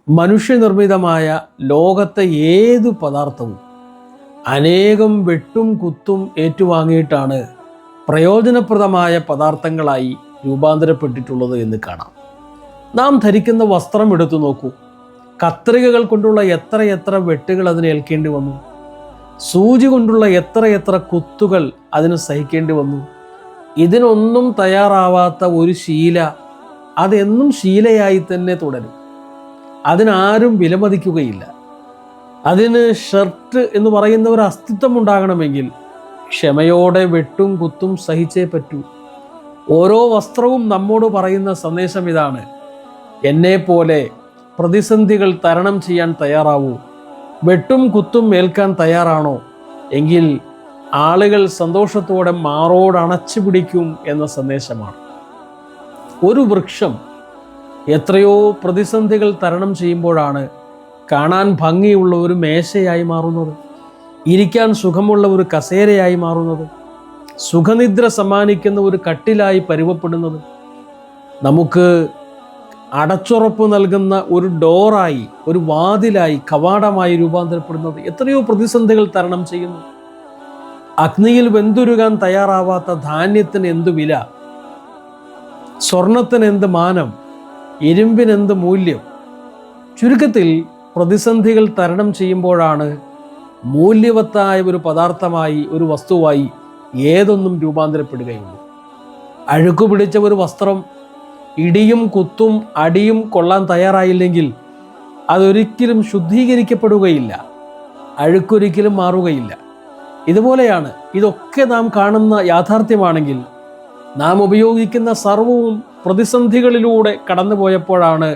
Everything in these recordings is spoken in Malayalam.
മനുഷ്യനിർമ്മിതമായ ലോകത്തെ ഏതു പദാർത്ഥവും അനേകം വെട്ടും കുത്തും ഏറ്റുവാങ്ങിയിട്ടാണ് പ്രയോജനപ്രദമായ പദാർത്ഥങ്ങളായി രൂപാന്തരപ്പെട്ടിട്ടുള്ളത് എന്ന് കാണാം. നാം ധരിക്കുന്ന വസ്ത്രം എടുത്തു നോക്കൂ. കത്രികകൾ കൊണ്ടുള്ള എത്രയെത്ര വെട്ടുകൾ അതിന് ഏൽക്കേണ്ടി വന്നു. സൂചി കൊണ്ടുള്ള എത്രയെത്ര കുത്തുകൾ അതിന് സഹിക്കേണ്ടി വന്നു. ഇതിനൊന്നും തയ്യാറാവാത്ത ഒരു ശീല അതെന്നും ശീലയായി തന്നെ തുടരും. അതിനാരും വിലമതിക്കുകയില്ല. അതിന് ഷർട്ട് എന്ന് പറയുന്ന ഒരു അസ്തിത്വം ഉണ്ടാകണമെങ്കിൽ ക്ഷമയോടെ വെട്ടും കുത്തും സഹിച്ചേ പറ്റൂ. ഓരോ വസ്ത്രവും നമ്മോട് പറയുന്ന സന്ദേശം ഇതാണ്: എന്നെപ്പോലെ പ്രതിസന്ധികൾ തരണം ചെയ്യാൻ തയ്യാറാവൂ. വെട്ടും കുത്തും ഏൽക്കാൻ തയ്യാറാണോ എങ്കിൽ ആളുകൾ സന്തോഷത്തോടെ മാറോട് അണച്ചു പിടിക്കും എന്ന സന്ദേശമാണ്. ഒരു വൃക്ഷം എത്രയോ പ്രതിസന്ധികൾ തരണം ചെയ്യുമ്പോഴാണ് കാണാൻ ഭംഗിയുള്ള ഒരു മേശയായി മാറുന്നത്, ഇരിക്കാൻ സുഖമുള്ള ഒരു കസേരയായി മാറുന്നത്, സുഖനിദ്ര സമ്മാനിക്കുന്ന ഒരു കട്ടിലായി പരുവപ്പെടുന്നത്, നമുക്ക് അടച്ചുറപ്പ് നൽകുന്ന ഒരു ഡോറായി, ഒരു വാതിലായി, കവാടമായി രൂപാന്തരപ്പെടുന്നത്. എത്രയോ പ്രതിസന്ധികൾ തരണം ചെയ്യുന്നു. അഗ്നിയിൽ വെന്തുരുകാൻ തയ്യാറാവാത്ത ധാന്യത്തിന് എന്തു വില, സ്വർണത്തിന് എന്ത് മാനം, ഇരുമ്പിനെന്ത് മൂല്യം. ചുരുക്കത്തിൽ പ്രതിസന്ധികൾ തരണം ചെയ്യുമ്പോഴാണ് മൂല്യവത്തായ ഒരു പദാർത്ഥമായി, ഒരു വസ്തുവായി ഏതൊന്നും രൂപാന്തരപ്പെടുകയുള്ളൂ. അഴുക്കു പിടിച്ച ഒരു വസ്ത്രം ഇടിയും കുത്തും അടിയും കൊള്ളാൻ തയ്യാറായില്ലെങ്കിൽ അതൊരിക്കലും ശുദ്ധീകരിക്കപ്പെടുകയില്ല, അഴുക്കൊരിക്കലും മാറുകയില്ല. ഇതുപോലെയാണ് ഇതൊക്കെ നാം കാണുന്ന യാഥാർത്ഥ്യമാണെങ്കിൽ നാം ഉപയോഗിക്കുന്ന സർവവും പ്രതിസന്ധികളിലൂടെ കടന്നു പോയപ്പോഴാണ്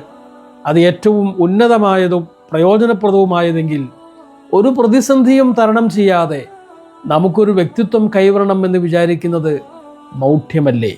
അത് ഏറ്റവും ഉന്നതമായതും പ്രയോജനപ്രദവുമായതെങ്കിൽ ഒരു പ്രതിസന്ധിയും തരണം ചെയ്യാതെ നമുക്കൊരു വ്യക്തിത്വം കൈവരണം എന്ന് വിചാരിക്കുന്നത് മൗഢ്യമല്ലേ?